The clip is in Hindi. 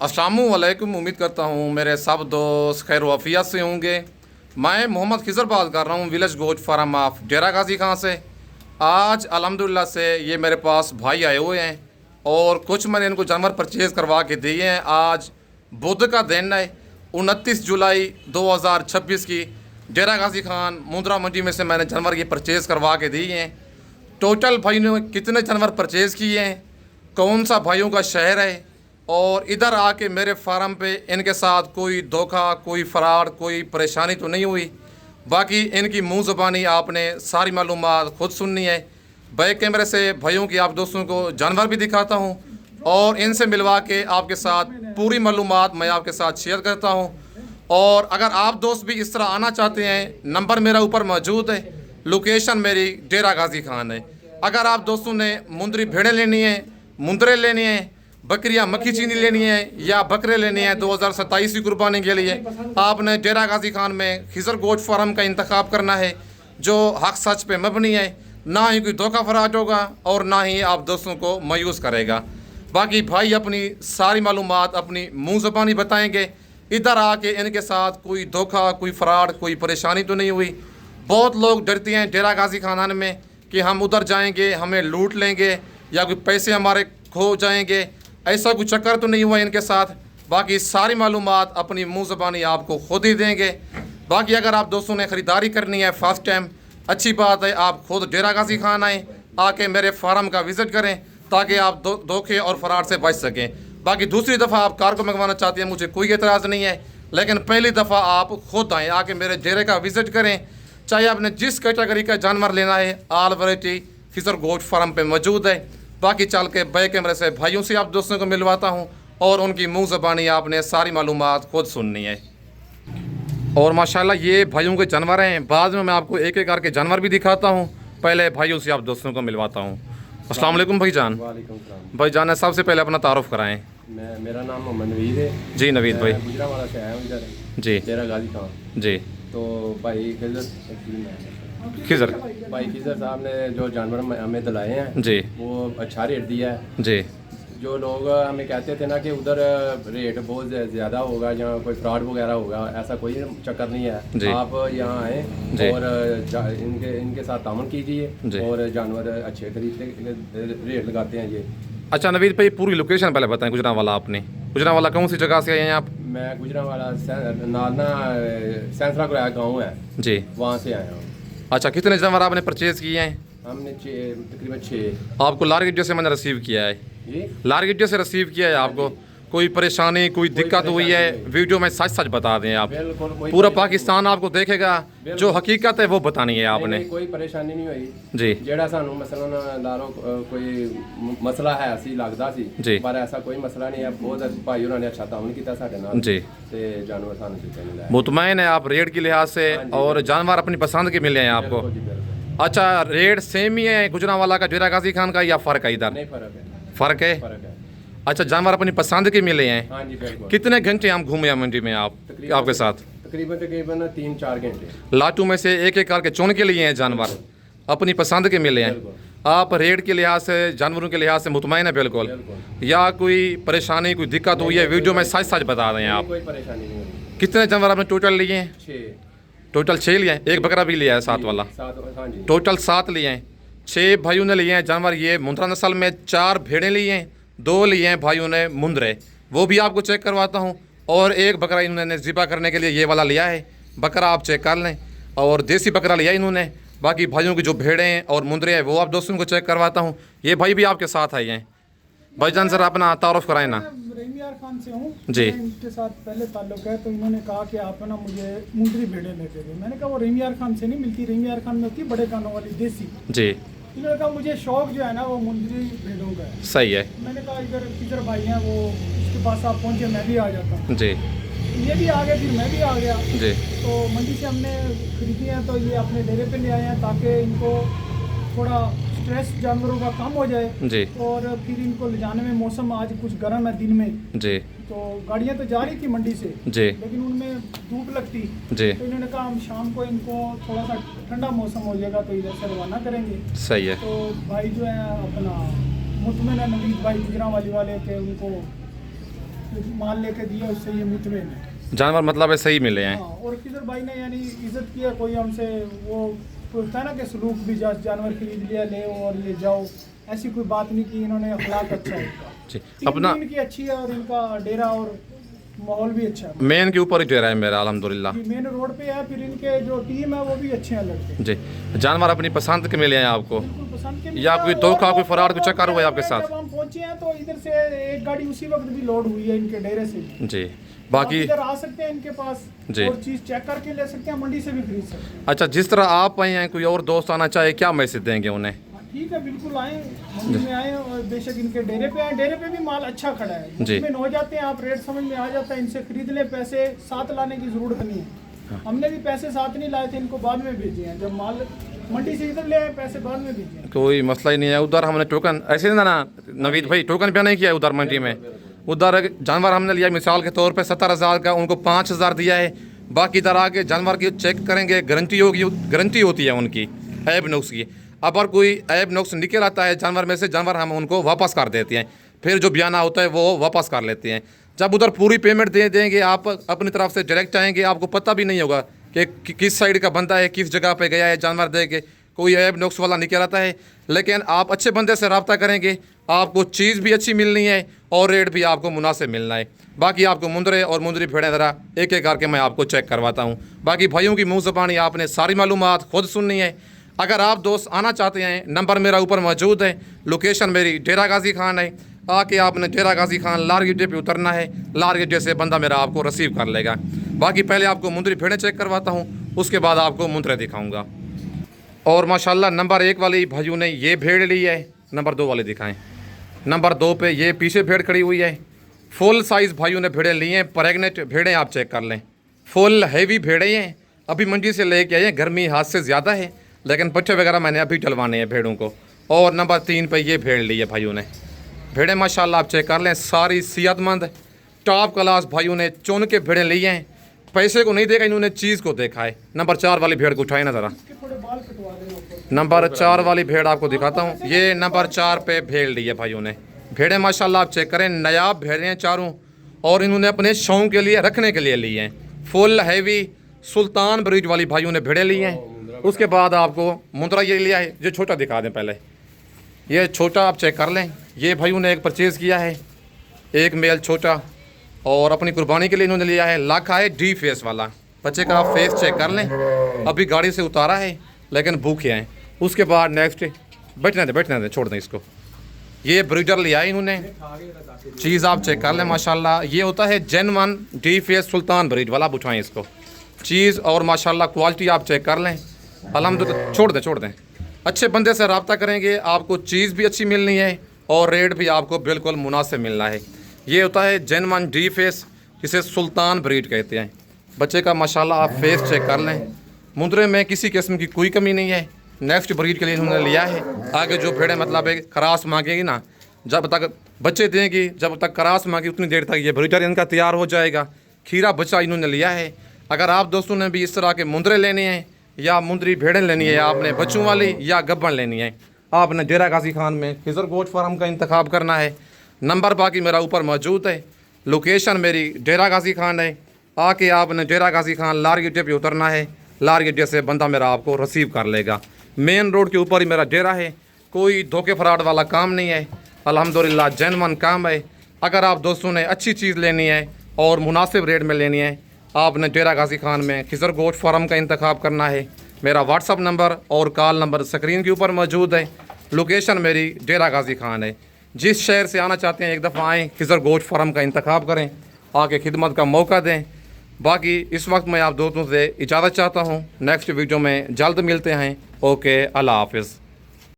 अस्सलामुअलैकुम। उम्मीद करता हूँ मेरे सब दोस्त खैर वफ़ियत से होंगे। मैं मोहम्मद खिज़र बात कर रहा हूँ विलेज गोट फार्म ऑफ डेरा गाजी खां से। आज अल्हम्दुलिल्लाह से ये मेरे पास भाई आए हुए हैं और कुछ मैंने इनको जानवर परचेज़ करवा के दिए हैं। आज बुध का दिन है 29 जुलाई 2026 की। डेरा गाजी खान मुंद्रा मंडी में से मैंने जानवर ये परचेज़ करवा के दिए हैं। टोटल भाइयों ने कितने जानवर परचेज़ किए हैं, कौन सा भाइयों का शहर है और इधर आके मेरे फार्म पे इनके साथ कोई धोखा, कोई फ़राड, कोई परेशानी तो नहीं हुई। बाकी इनकी मुंह ज़बानी आपने सारी मालूमात खुद सुननी है। बैक कैमरे से भाइयों की आप दोस्तों को जानवर भी दिखाता हूँ और इनसे मिलवा के आपके साथ पूरी मालूमात मैं आपके साथ शेयर करता हूँ। और अगर आप दोस्त भी इस तरह आना चाहते हैं, नंबर मेरा ऊपर मौजूद है, लोकेशन मेरी डेरा गाजी खान है। अगर आप दोस्तों ने मुंदरी भेड़ें लेनी है, मुंदरे लेनी है, बकरियां मक्खी चीनी लेनी है या बकरे लेने हैं 2027 की कुर्बानी के लिए, आपने डेरा गाजी खान में खिज़र गोट फार्म का इंतखाब करना है जो हक सच पे मबनी है। ना ही कोई धोखा फराड होगा और ना ही आप दोस्तों को मायूस करेगा। बाकी भाई अपनी सारी मालूमात अपनी मुँह ज़बानी बताएंगे। इधर आके इनके साथ कोई धोखा, कोई फ़राड, कोई परेशानी तो नहीं हुई। बहुत लोग डरते हैं डेरा गाजी खानान में कि हम उधर जाएंगे हमें लूट लेंगे या कोई पैसे हमारे खो जाएंगे। ऐसा कोई चक्कर तो नहीं हुआ इनके साथ। बाकी सारी मालूमात अपनी मुँह ज़बानी आपको खुद ही देंगे। बाकी अगर आप दोस्तों ने ख़रीदारी करनी है फर्स्ट टाइम, अच्छी बात है, आप खुद डेरा गाजी खान आएँ, आके मेरे फार्म का विज़िट करें ताकि आप धोखे और फ़राड से बच सकें। बाकी दूसरी दफ़ा आप कार को मंगवाना चाहते हैं, मुझे कोई एतराज़ नहीं है, लेकिन पहली दफ़ा आप खुद आएँ, आके मेरे डेरे का विज़िट करें। चाहे आपने जिस कैटेगरी का जानवर लेना है, आल वैरायटी खिज़र गोट फार्म पे मौजूद है। बाकी चल के बैक कैमरे से भाइयों से आप दोस्तों को मिलवाता हूँ और उनकी मुँह ज़बानी आपने सारी मालूमात खुद सुननी है। और माशाल्लाह ये भाइयों के जानवर हैं, बाद में मैं आपको एक एक करके जानवर भी दिखाता हूँ। पहले भाइयों से आप दोस्तों को मिलवाता हूँ। अस्सलाम वालेकुम भाईजान। वालेकुम सलाम। भाईजान सबसे पहले अपना तारुफ कराएं। मेरा नाम मोहम्मद नवीद है जी। नवीद भाई गुजरावाला से आया हूँ इधर जी। डेरा गाजी खान जी। तो भाई खिज़र साहब ने जो जानवर हमें दिलाए हैं जी, वो अच्छा रेट दिया है जी। जो लोग हमें कहते थे ना कि उधर रेट बहुत ज़्यादा होगा या कोई फ्रॉड वगैरह होगा, ऐसा कोई चक्कर नहीं है। आप यहाँ आएँ और इनके साथ तामन कीजिए और जानवर अच्छे तरीके रेट लगाते हैं ये। अच्छा नवीद भाई पूरी लोकेशन पहले बताएं। गुजरावाला आपने गुजरावाला कौन सी जगह से आए हैं आप? मैं गुजरावाला नालना सैंसरा को गाँव है जी, वहाँ से आया हूँ। अच्छा कितने जानवर आपने परचेज़ किए हैं? हमने तकरीबन 6। आपको लारगेट से मैंने रिसीव किया है, लारगेट से रिसीव किया है। आपको कोई परेशानी, कोई दिक्कत हुई है, वीडियो में सच सच बता दें आप। पूरा पाकिस्तान आपको देखेगा, जो हकीकत है वो बतानी है आपने। कोई परेशानी नहीं हुई जी। जेड़ा सानू मसलन लारो कोई मसला है असी लगदा सी जी, पर ऐसा कोई मसला नहीं है। बहुत भाई उन्होंने अच्छा ताउन कीता साडे नाल जी ते जानवर सानू चुके नहीं लाए। मुतमईन है आप रेट के लिहाज से और जानवर अपनी पसंद के मिले हैं आपको? अच्छा रेट सेम ही है गुजरावाला का डेरा गाजी खान का या फ़र्क है इधर? नहीं फ़र्क है। फ़र्क है। अच्छा जानवर अपनी पसंद के मिले हैं? हाँ जी बिल्कुल। कितने घंटे हम घूमे हैं मंडी में आपके साथ? तकरीबन 3-4 घंटे। लाटू में से एक एक करके चुन के लिए हैं जानवर, अपनी पसंद के मिले हैं। आप रेट के लिहाज से, जानवरों के लिहाज से मुतमईन है बिल्कुल? या कोई परेशानी, कोई दिक्कत हुई है, वीडियो में सच सच बता दें आप। कोई परेशानी नहीं हुई। कितने जानवर आपने टोटल लिए हैं? 6। टोटल 6 लिए हैं, एक बकरा भी लिया है साथ वाला? टोटल 7 लिए हैं। 6 भाइयों ने लिए हैं जानवर ये मुंद्रा नस्ल में। 4 भेड़ें लिए हैं, 2 लिए हैं भाइयों ने मुंद्रे, वो भी आपको चेक करवाता हूँ। और एक बकरा इन्होंने ज़िबा करने के लिए ये वाला लिया है, बकरा आप चेक कर लें। और देसी बकरा लिया इन्होंने। बाकी भाइयों की जो भेड़ें हैं और मुंद्रे हैं वो आप दोस्तों को चेक करवाता हूँ। ये भाई भी आपके साथ आए हैं। भाईजान सर अपना तारुफ कराए ना। रहीमियार खान से हूँ जी। इनके साथ पहले ताल्लुक है, तो इन्होंने कहा कि आप ना मुझे मुंदरी भेड़ें लेके दो। मैंने कहा वो रहीमियार खान से नहीं मिलती, रहीमियार खान में होती बड़े कानों वाली देसी जी। इन्होंने कहा मुझे शौक जो है ना वो मुंदरी भेड़ों का है। सही है। मैंने कहा इधर किधर भाई हैं वो, उसके पास आप पहुँचे, मैं भी आ जाता हूँ जी। ये भी आ गए, फिर मैं भी आ गया जी। तो मंडी से हमने खरीदी हैं तो ये अपने डेरे पे ले आए हैं ताकि इनको थोड़ा स्ट्रेस जानवरों का कम हो जाए जी। और फिर इनको ले जाने में, मौसम आज कुछ गर्म है दिन में जी, तो गाड़ियाँ तो जा रही थी मंडी से जी, लेकिन उनमें धूप लगती जी। तो इन्होंने कहा हम शाम को इनको थोड़ा सा ठंडा मौसम हो जाएगा तो इधर से रवाना करेंगे। सही है। तो भाई जो है अपना मुतमईन नवीद भाई गुजरावाली वाले थे, उनको माल लेके दिया उससे ये मुतमईन है। जानवर मतलब ऐसे ही मिले हैं। हाँ, और खिजर भाई ने यानी इज्जत किया, कोई हमसे वो होता है ना कि सलूक भी जानवर खरीद लिया ले और ये जाओ, ऐसी कोई बात नहीं की। इन्होंने अखलाक अच्छा है इनका जी। अपना इनकी अच्छी है और इनका डेरा और माहौल भी अच्छा है। मेन के ऊपर ही डेरा है मेरा अल्हम्दुलिल्लाह। मेन रोड पे है, फिर इनके जो टीम है वो भी अच्छे हैं लड़के जी। जानवर अपनी पसंद के मिले हैं आपको बिल्कुल पसंद के या कोई मिले। धोखा और कोई फराड वो कोई चक्कर हुआ है आपके साथ? जब हम पहुंचे हैं तो इधर से एक गाड़ी उसी वक्त भी लोड हुई है इनके डेरे से भी। जी। आप बाकी इधर आ सकते हैं इनके पास जी। और चीज चेक करके ले सकते हैं, मंडी से भी खरीद सकते हैं। अच्छा, जिस तरह आप आए हैं कोई और दोस्त आना चाहे, क्या मैसेज देंगे उन्हें? हाँ, ठीक है, बिल्कुल आए, मंडी में आए और बेशक इनके डेरे पे आए। डेरे पे भी माल अच्छा खड़ा है, जी। में हो जाते हैं आप, रेट समझ में आ जाता है, इनसे खरीद ले, पैसे साथ लाने की जरूरत नहीं है। हमने भी पैसे साथ नहीं लाए थे, इनको बाद में भेजे हैं। जब माल मंडी से इधर ले आए, पैसे बाद में भेजे हैं। कोई मसला ही नहीं है। उधर हमने टोकन ऐसे ना नवीद भाई टोकन पे नहीं किया उधर मंडी में। उधर जानवर हमने लिया मिसाल के तौर पे 70,000 का, उनको 5,000 दिया है। बाकी इधर आके जानवर की चेक करेंगे, गारंटी होगी, गारंटी होती है उनकी ऐब नुक्स की। अगर कोई ऐब नुक्स निकल आता है जानवर में से, जानवर हम उनको वापस कर देते हैं, फिर जो बयाना होता है वो वापस कर लेते हैं। जब उधर पूरी पेमेंट दे देंगे, आप अपनी तरफ से डायरेक्ट आएंगे, आपको पता भी नहीं होगा कि किस साइड का बंदा है, किस जगह पे गया है जानवर दे के, कोई ऐब नुक्स वाला निकल आता है। लेकिन आप अच्छे बंदे से रब्ता करेंगे, आपको चीज़ भी अच्छी मिलनी है और रेट भी आपको मुनासिब मिलना है। बाकी आपको मुंदरे और मुंदरी भेड़ें ज़रा एक एक करके मैं आपको चेक करवाता हूँ। बाकी भाइयों की मुँह ज़बानी आपने सारी मालूमात खुद सुननी है। अगर आप दोस्त आना चाहते हैं, नंबर मेरा ऊपर मौजूद है, लोकेशन मेरी डेरा गाजी खान है। आके आपने डेरा गाजी खान लार गिड्डे पे उतरना है, लार गिड्डे से बंदा मेरा आपको रिसीव कर लेगा। बाकी पहले आपको मुंदरी भेड़ें चेक करवाता हूँ, उसके बाद आपको मुंदरे दिखाऊँगा। और माशाल्लाह नंबर 1 वाली भाइयों ने ये भेड़ ली है, नंबर 2 वाले दिखाएं। नंबर 2 पे ये पीछे भेड़ खड़ी हुई है। फुल साइज़ भाइयों ने भेड़ें ली हैं, प्रेगनेंट भेड़ें आप चेक कर लें, फुल हैवी भेड़ें हैं। अभी मंडी से लेके आए हैं, गर्मी हाथ से ज़्यादा है, लेकिन पट्टे वगैरह मैंने अभी डलवाने हैं भेड़ों को। और नंबर 3 पे ये भेड़ ली है भाइयों ने। भेड़ें माशाल्लाह आप चेक कर लें, सारी सेहतमंद टॉप क्लास भाइयों ने चुन के भेड़ें ली हैं। पैसे को नहीं देखा, इन्होंने चीज़ को देखा है। नंबर 4 वाली भेड़ को उठाए ना ज़रा। नंबर 4 वाली भेड़ आपको दिखाता हूँ। ये नंबर 4 पे भेड़ ली है भाइयों ने। भेड़ें माशाल्लाह आप चेक करें, नायाब भेड़ें हैं चारों, और इन्होंने अपने शौक के लिए, रखने के लिए ली हैं। फुल हैवी सुल्तान ब्रीड वाली भाइयों ने भेड़ें ली हैं। उसके बाद आपको मुंदरा ये लिया है, ये छोटा दिखा दें पहले। ये छोटा आप चेक कर लें, ये भाइयों ने एक परचेज़ किया है, एक मेल छोटा, और अपनी कुर्बानी के लिए इन्होंने लिया है। लाखा है डी फेस वाला। बच्चे का आप फेस चेक कर लें, अभी गाड़ी से उतारा है लेकिन भूखे हैं। उसके बाद नेक्स्ट बैठने दे, छोड़ दें इसको। ये ब्रीडर लिया है इन्होंने, चीज़ आप चेक कर लें माशाल्लाह। ये होता है जेन्युइन डी फेस सुल्तान ब्रीड वाला। आप उठाएँ इसको, चीज़ और माशाल्लाह क्वालिटी आप चेक कर लें। अल्हम्दुलिल्लाह, छोड़ दें। अच्छे बंदे से रब्ता करेंगे, आपको चीज़ भी अच्छी मिलनी है और रेट भी आपको बिल्कुल मुनासिब मिलना है। ये होता है जेन्युइन डी फेस, जिसे सुल्तान ब्रीड कहते हैं। बच्चे का माशाल्लाह आप फेस चेक कर लें, मुंदरे में किसी किस्म की कोई कमी नहीं है। नेक्स्ट ब्रीड के लिए इन्होंने लिया है। आगे जो भेड़ें मतलब एक खरास मांगेगी ना, जब तक बच्चे देंगी, जब तक खरास मांगी, उतनी देर तक ये ब्रीडर इनका तैयार हो जाएगा। खीरा बच्चा इन्होंने लिया है। अगर आप दोस्तों ने भी इस तरह के मुंदरे लेने हैं या मुंदरी भेड़ें लेनी है, आपने बच्चों वाली या गब्बन लेनी है, आपने डेरा गाजी खान में खिजर गोश्त फार्म का इंतखाब करना है। नंबर बाकी मेरा ऊपर मौजूद है, लोकेशन मेरी डेरा गाजी खान है। आके आपने डेरा गाजी खान लार गिड्डे पे उतरना है, लार गिड्डे से बंदा मेरा आपको रिसीव कर लेगा। मेन रोड के ऊपर ही मेरा डेरा है, कोई धोखे फराड वाला काम नहीं है। अल्हम्दुलिल्लाह जेन्युइन काम है। अगर आप दोस्तों ने अच्छी चीज़ लेनी है और मुनासिब रेट में लेनी है, आपने डेरा गाजी खान में खिजर गोश्त फार्म का इंतखाब करना है। मेरा व्हाट्सअप नंबर और कॉल नंबर स्क्रीन के ऊपर मौजूद है। लोकेशन मेरी डेरा गाजी खान है। जिस शहर से आना चाहते हैं एक दफ़ा आएँ, खिजर गोश्त फार्म का इंतखाब करें, आके खिदमत का मौका दें। बाकी इस वक्त मैं आप दोस्तों से इजाज़त चाहता हूँ। नेक्स्ट वीडियो में जल्द मिलते हैं। ओके, अल्लाह हाफिज़।